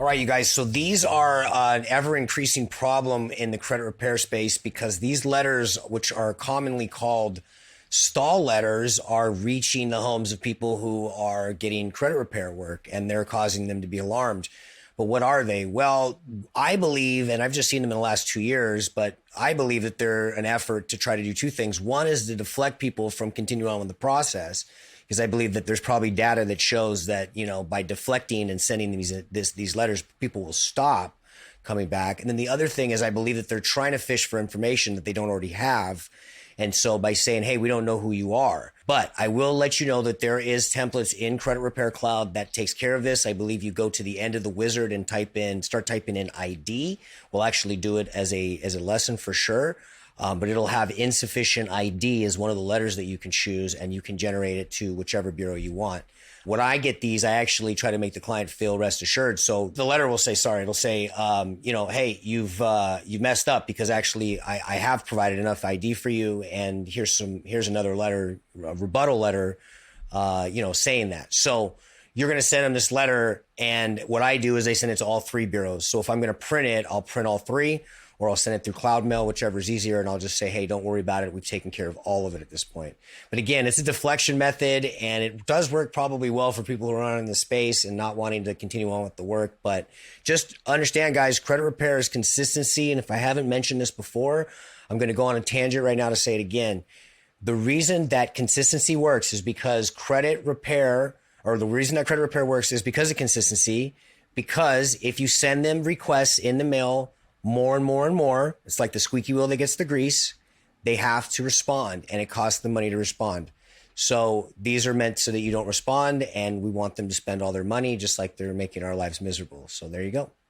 All right, you guys. So these are an ever increasing problem in the credit repair space because these letters, which are commonly called stall letters, are reaching the homes of people who are getting credit repair work, and they're causing them to be alarmed. But what are they? Well, I believe, and I've just seen them in the last 2 years, but I believe that they're an effort to try to do two things. One is to deflect people from continuing on with the process, because I believe that there's probably data that shows that, by deflecting and sending these letters, people will stop coming back. And then the other thing is I believe that they're trying to fish for information that they don't already have. And so by saying, hey, we don't know who you are, but I will let you know that there is templates in Credit Repair Cloud that takes care of this. I believe you go to the end of the wizard and start typing in ID. We'll actually do it as a lesson for sure. But it'll have insufficient ID as one of the letters that you can choose, and you can generate it to whichever bureau you want. When I get these, I actually try to make the client feel rest assured. So the letter will say, sorry, it'll say, hey, you've messed up because actually I have provided enough ID for you. And here's another letter, a rebuttal letter, saying that. So you're going to send them this letter. And what I do is I send it to all three bureaus. So if I'm going to print it, I'll print all three, or I'll send it through Cloud Mail, whichever is easier. And I'll just say, hey, don't worry about it. We've taken care of all of it at this point. But again, it's a deflection method, and it does work probably well for people who are not in the space and not wanting to continue on with the work. But just understand, guys, credit repair is consistency. And if I haven't mentioned this before, I'm going to go on a tangent right now to say it again. The reason that consistency works is because credit repair, or the reason that credit repair works is because of consistency. Because if you send them requests in the mail more and more and more, it's like the squeaky wheel that gets the grease, they have to respond, and it costs them money to respond. So these are meant so that you don't respond, and we want them to spend all their money just like they're making our lives miserable. So there you go.